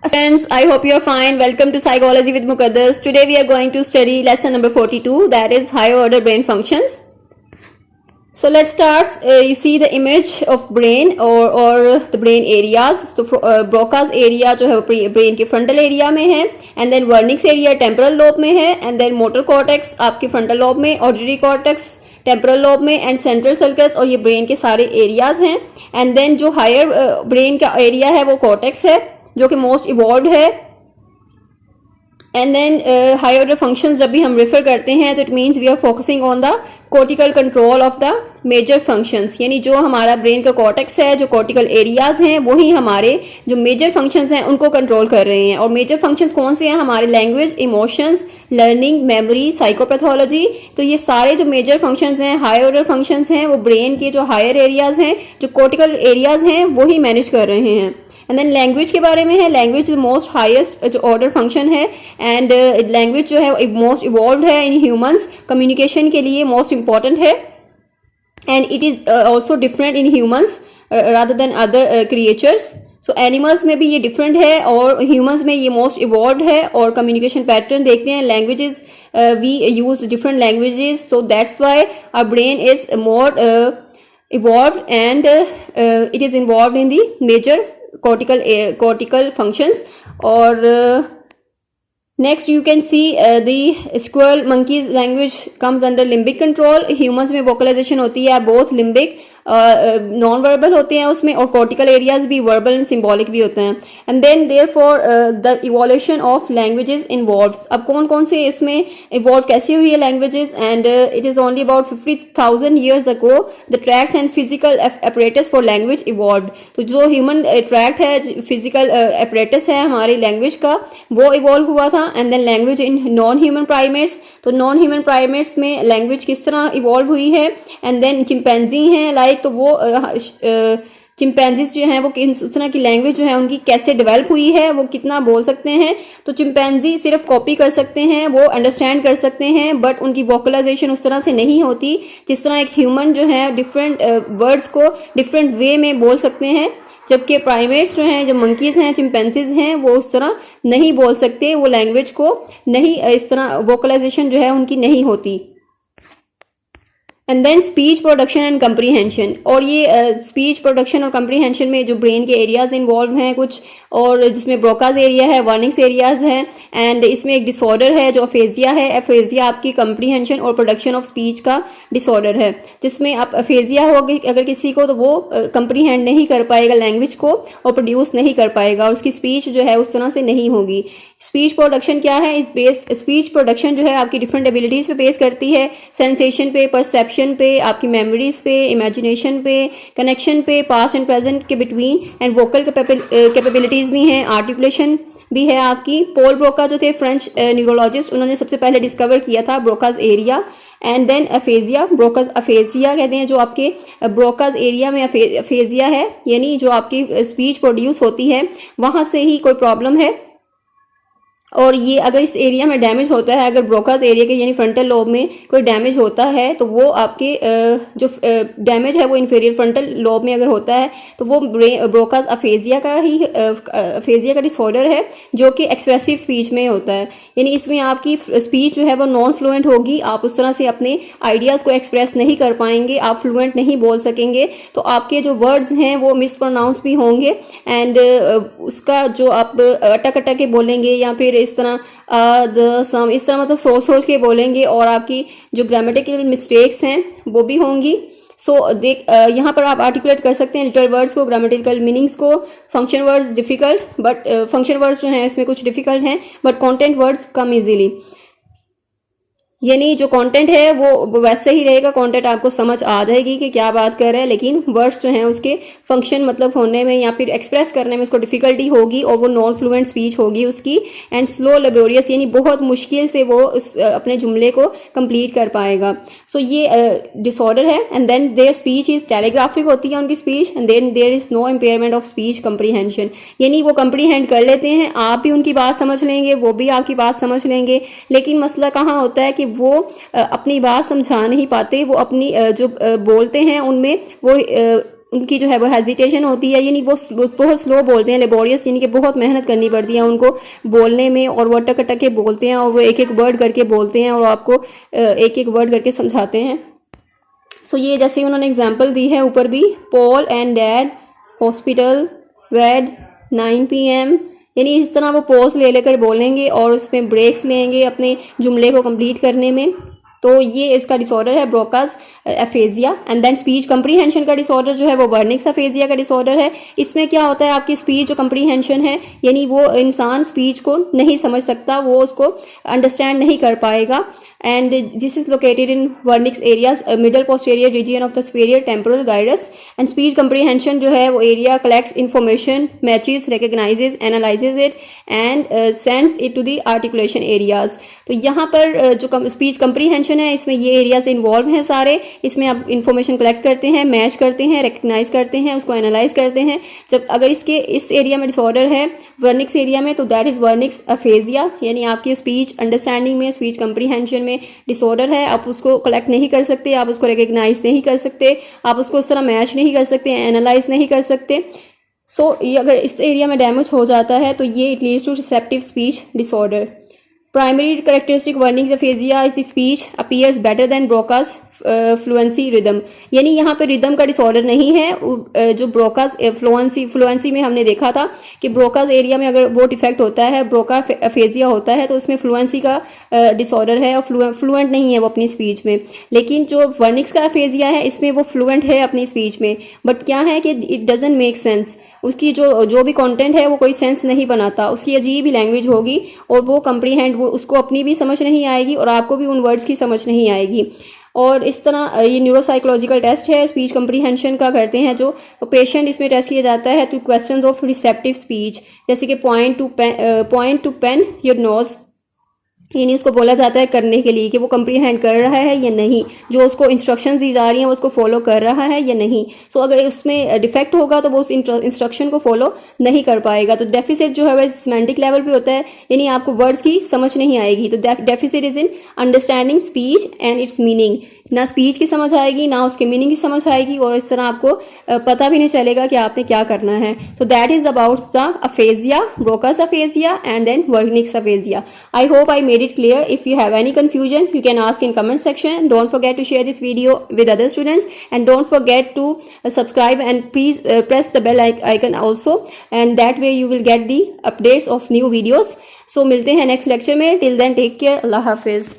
Friends, I hope you are fine. Welcome to Psychology with Muqaddas. Today we are going to study lesson number 42, that is higher order brain functions. So let's start. You see the image of brain or the brain areas. So Broca's area जो है brain के frontal area में है, and then Wernicke's area temporal lobe में है, and then motor cortex आपके frontal lobe में, auditory cortex temporal lobe में एंड सेंट्रल सर्कस, और ये ब्रेन के सारे एरियाज हैं. एंड देन जो हायर ब्रेन का एरिया है वो कॉर्टेक्स है जो कि मोस्ट इवॉल्व है. And then higher order functions जब भी हम रेफर करते हैं तो it means we are focusing on the cortical control of the major functions, यानी जो हमारा ब्रेन का कॉर्टेक्स है, जो कॉर्टिकल एरियाज हैं, वही हमारे जो मेजर फंक्शंस हैं उनको कंट्रोल कर रहे हैं. और मेजर फंक्शंस कौन से हैं? हमारे language, emotions, learning, memory, psychopathology. तो ये सारे जो मेजर फंक्शंस हैं, हायर ऑर्डर फंक्शंस हैं, वो ब्रेन के जो हायर एरियाज हैं, जो कॉर्टिकल एरियाज हैं, वही मैनेज कर रहे हैं. एंड देन लैंग्वेज के बारे में है. लैंग्वेज मोस्ट हाईएस्ट जो ऑर्डर फंक्शन है, एंड लैंग्वेज जो है मोस्ट इवॉल्व है इन ह्यूमंस. कम्युनिकेशन के लिए मोस्ट इंपॉर्टेंट है, and it is also different in humans rather than other creatures. So animals में भी ये डिफरेंट है और ह्यूमंस में ये मोस्ट इवॉल्व है. और कम्युनिकेशन पैटर्न देखते हैं, languages we use different languages, so that's why our brain is more evolve and it is involve in the major cortical functions. और next you can see the squirrel monkeys language comes under limbic control. humans में vocalization होती है both limbic non verbal होते हैं उसमें, और cortical areas भी verbal and symbolic भी होते हैं. And then therefore the evolution of languages involves. अब कौन कौन से इसमें इवॉल्व कैसे हुई है languages? And it is only about 50,000 years ago the tract and physical apparatus for language evolve. तो जो ह्यूमन ट्रैक्ट है, फिजिकल apparatus है हमारी लैंग्वेज का, वो इवॉल्व हुआ था. And then language in non human primates. तो नॉन ह्यूमन प्राइमेट्स में लैंग्वेज किस तरह इवॉल्व हुई है. एंड देन चिंपैंजी हैं लाइक, तो वो चिंपैंजीज जो हैं वो उस तरह की लैंग्वेज जो है उनकी कैसे डेवलप हुई है, वो कितना बोल सकते हैं. तो चिंपैंजी सिर्फ कॉपी कर सकते हैं, वो अंडरस्टैंड कर सकते हैं, बट उनकी वोकलाइजेशन उस तरह से नहीं होती जिस तरह एक ह्यूमन जो है डिफरेंट वर्ड्स को डिफरेंट वे में बोल सकते हैं. जबकि प्राइमेट्स जो हैं, जो मंकीज हैं, चिंपैंजीज हैं, वो उस तरह नहीं बोल सकते, वो लैंग्वेज को नहीं, इस तरह वोकलाइजेशन जो है उनकी नहीं होती. And then speech production and comprehension. और ये स्पीच प्रोडक्शन और कंप्रीहेंशन में जो ब्रेन के एरियाज इन्वॉल्व हैं कुछ, और जिसमें ब्रोकाज एरिया है, वर्निक्स एरियाज हैं, एंड इसमें एक डिसऑर्डर है जो अफेजिया है. अफेजिया आपकी कंप्रीहेंशन और प्रोडक्शन ऑफ स्पीच का डिसऑर्डर है, जिसमें आप अफेजिया होगी अगर किसी को, तो वो कंप्रीहेंड नहीं कर पाएगा लैंग्वेज को और प्रोड्यूस नहीं कर पाएगा, और उसकी स्पीच जो है उस तरह से नहीं होगी. स्पीच प्रोडक्शन क्या है? इस बेस्ड स्पीच प्रोडक्शन जो है आपकी डिफरेंट एबिलिटीज पे बेस करती है, सेंसेशन पे, परसेप्शन पे, आपकी मेमोरीज पे, इमेजिनेशन पे, कनेक्शन पे, पास्ट एंड प्रेजेंट के बिटवीन, एंड वोकल कैपेबिलिटीज भी हैं, आर्टिकुलेशन भी है आपकी. पॉल ब्रोका जो थे फ्रेंच न्यूरोलॉजिस्ट, उन्होंने सबसे पहले डिस्कवर किया था Broca's area. And then aphasia, Broca's aphasia कहते हैं, जो आपके ब्रोकाज एरिया में अफेजिया है, यानी जो आपकी स्पीच प्रोड्यूस होती है वहां से ही कोई प्रॉब्लम है. और ये अगर इस एरिया में डैमेज होता है, अगर ब्रोकाज एरिया के यानी फ्रंटल लोब में कोई डैमेज होता है, तो वो आपके जो डैमेज है वो इंफीरियर फ्रंटल लोब में अगर होता है तो वो ब्रोकाज अफेजिया का ही अफेजिया का डिसऑर्डर है, जो कि एक्सप्रेसिव स्पीच में होता है. यानी इसमें आपकी स्पीच जो है वो नॉन फ्लुएंट होगी, आप उस तरह से अपने आइडियाज को एक्सप्रेस नहीं कर पाएंगे, आप फ्लुएंट नहीं बोल सकेंगे, तो आपके जो वर्ड्स हैं वो मिसप्रोनाउंस भी होंगे, एंड उसका जो आप अटक अटक के बोलेंगे या फिर इस तरह सम इस तरह मतलब सोच सोच के बोलेंगे, और आपकी जो ग्रामेटिकल मिस्टेक्स हैं वो भी होंगी. सो देख यहाँ पर आप आर्टिकुलेट कर सकते हैं लिटल वर्ड्स को, ग्रामेटिकल मीनिंग्स को. Function words difficult, but function words जो हैं इसमें कुछ डिफिकल्ट हैं, but content words come easily. यानी जो कंटेंट है वो वैसे ही रहेगा, कंटेंट आपको समझ आ जाएगी कि क्या बात कर रहे हैं, लेकिन वर्ड्स जो हैं उसके फंक्शन मतलब होने में या फिर एक्सप्रेस करने में उसको डिफिकल्टी होगी, और वो नॉन फ्लुएंट स्पीच होगी उसकी. एंड स्लो लेबोरियस, यानी बहुत मुश्किल से वो अपने जुमले को कंप्लीट कर पाएगा. सो ये डिसऑर्डर है. And then their speech is telegraphic होती है उनकी speech, and then there is no impairment of speech comprehension. यानी वो कंप्रीहेंड कर लेते हैं, आप भी उनकी बात समझ लेंगे, वो भी आपकी बात समझ लेंगे, लेकिन मसला कहाँ होता है कि वो अपनी बात समझा नहीं पाते, वो अपनी जो बोलते हैं उनमें वो उनकी जो है वो हेजिटेशन होती है, यानी वो बहुत स्लो बोलते हैं, लेबोरियस यानी कि बहुत मेहनत करनी पड़ती है उनको बोलने में, और वो अटक अटक के बोलते हैं और वो एक एक वर्ड करके बोलते हैं और आपको एक एक वर्ड करके समझाते हैं। सो ये जैसे उन्होंने एग्जांपल दी है ऊपर भी, Paul and dad hospital wed 9 PM, यानी इस तरह वो पॉज ले लेकर बोलेंगे और उसमें ब्रेक्स लेंगे अपने जुमले को कंप्लीट करने में। तो ये इसका डिसऑर्डर है Broca's aphasia. And then speech comprehension का डिसऑर्डर जो है वो वर्निक्स एफेजिया का डिसऑर्डर है। इसमें क्या होता है, आपकी स्पीच जो कंप्रीहेंशन है, यानी वो इंसान स्पीच को नहीं समझ सकता, वो उसको अंडरस्टैंड नहीं कर पाएगा। And this is located in Wernicke's areas middle posterior region of the superior temporal gyrus. And speech comprehension जो है वो area collects information, matches, recognises, analyses it and sends it to the articulation areas. तो यहाँ पर जो speech comprehension है, इसमें ये एरियाज इन्वॉल्व हैं सारे। इसमें आप इंफॉर्मेशन कलेक्ट करते हैं, मैच करते हैं, रिकग्नाइज करते हैं, उसको एनालाइज करते हैं। जब अगर इस एरिया में डिसऑर्डर है वर्निक्स एरिया में, तो दैट इज वर्निक्स एफेजिया, यानी आपकी स्पीच अंडरस्टैंडिंग में, स्पीच कंप्रीहेंशन में डिसऑर्डर है। आप उसको कलेक्ट नहीं कर सकते, आप उसको रिकग्नाइज नहीं कर सकते, आप उसको उस तरह मैच नहीं कर सकते, एनालाइज नहीं कर सकते। सो ये अगर इस एरिया में डैमेज हो जाता है तो ये it leads to receptive speech disorder. Primary characteristic Wernicke's aphasia is the speech appears better than Broca's fluency rhythm, यानी यहाँ पे रिदम का डिसऑर्डर नहीं है। जो ब्रोकास फ्लुएंसी में हमने देखा था कि ब्रोकास एरिया में अगर वो डिफेक्ट होता है, ब्रोका एफेजिया होता है, तो उसमें फ्लुएंसी का डिसऑर्डर है और फ्लुएंट नहीं है वो अपनी स्पीच में। लेकिन जो वर्निक्स का एफेजिया है, इसमें वो फ्लुएंट है अपनी स्पीच में, बट क्या है कि इट डजंट मेक सेंस, उसकी जो भी कंटेंट है वो कोई सेंस नहीं बनाता, उसकी अजीब ही लैंग्वेज होगी और वो कंप्रीहेंड, वो उसको अपनी भी समझ नहीं आएगी और आपको भी उन वर्ड्स की समझ नहीं आएगी। और इस तरह ये न्यूरोसाइकोलॉजिकल टेस्ट है स्पीच कंप्रीहेंशन का करते हैं जो पेशेंट, इसमें टेस्ट किया जाता है two questions of receptive speech, जैसे कि point to pen your nose, यानी उसको बोला जाता है करने के लिए कि वो कंप्रीहेंड कर रहा है या नहीं, जो उसको इंस्ट्रक्शंस दी जा रही हैं वो उसको फॉलो कर रहा है या नहीं। सो अगर उसमें डिफेक्ट होगा तो वो उस इंस्ट्रक्शन को फॉलो नहीं कर पाएगा। तो डेफिसिट जो है वह सिमेंटिक लेवल पे होता है, यानी आपको वर्ड्स की समझ नहीं आएगी। तो deficit is in understanding speech and it's meaning, ना स्पीच की समझ आएगी ना उसके मीनिंग की समझ आएगी, और इस तरह आपको पता भी नहीं चलेगा कि आपने क्या करना है। तो that is about the aphasia, Broca's aphasia and then Wernicke's aphasia. I hope I made it clear. If you have any confusion, you can ask in comment section. Don't forget to share this video with other students, and don't forget to subscribe and please press the bell icon also, and that way you will get the updates of new videos. So मिलते हैं next lecture में. Till then take care. Allah Hafiz.